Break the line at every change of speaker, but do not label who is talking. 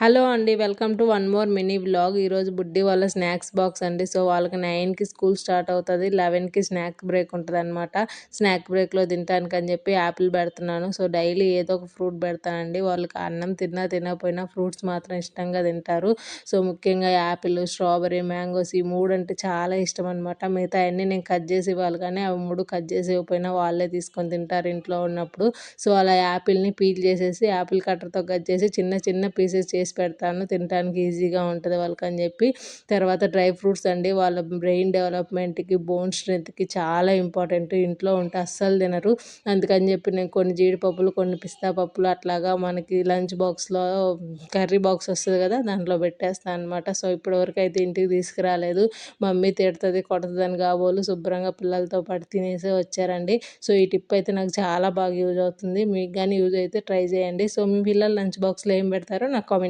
Hello అండి. Welcome to one more mini vlog. ఈరోజు బుడ్డి వాళ్ళ స్నాక్స్ బాక్స్ అండి. సో వాళ్ళకి 9కి స్కూల్ స్టార్ట్ అవుతుంది. 11కి స్నాక్ బ్రేక్ ఉంటుంది అనమాట. స్నాక్ బ్రేక్లో తినడానికి అని చెప్పి యాపిల్ పెడుతున్నాను. సో డైలీ ఏదో ఒక ఫ్రూట్ పెడతానండి. వాళ్ళకి అన్నం తినకపోయినా ఫ్రూట్స్ మాత్రం ఇష్టంగా తింటారు. సో ముఖ్యంగా యాపిల్, స్ట్రాబెర్రీ, మ్యాంగోస్ ఈ మూడు అంటే చాలా ఇష్టం అనమాట. మిగతా అన్నీ నేను కట్ చేసి ఇవ్వాలి, కానీ అవి మూడు కట్ చేసి ఇవ్వకపోయినా వాళ్ళే తీసుకొని తింటారు ఇంట్లో ఉన్నప్పుడు. సో అలా యాపిల్ని పీల్ చేసేసి యాపిల్ కట్టర్తో కట్ చేసి చిన్న చిన్న పీసెస్ చేసి పెడతాను. తినడానికి ఈజీగా ఉంటుంది వాళ్ళకని చెప్పి. తర్వాత డ్రై ఫ్రూట్స్ అండి. వాళ్ళ బ్రెయిన్ డెవలప్మెంట్కి, బోన్ స్ట్రెంత్కి చాలా ఇంపార్టెంట్. ఇంట్లో ఉంటే అస్సలు తినరు. అందుకని చెప్పి నేను కొన్ని జీడిపప్పులు, కొన్ని పిస్తా పప్పులు అట్లాగా మనకి లంచ్ బాక్స్లో కర్రీ బాక్స్ వస్తుంది కదా, దాంట్లో పెట్టేస్తాను అనమాట. సో ఇప్పటివరకు అయితే ఇంటికి తీసుకురాలేదు. మమ్మీ తిడుతుంది, కొడుతుంది అని కాబోలు శుభ్రంగా పిల్లలతో పాటు తినేసే వచ్చారండి. సో ఈ టిప్ అయితే నాకు చాలా బాగా యూజ్ అవుతుంది. మీకు కానీ యూజ్ అయితే ట్రై చేయండి. సో మీ పిల్లలు లంచ్ బాక్స్లో ఏం పెడతారో నాకు కామెంట్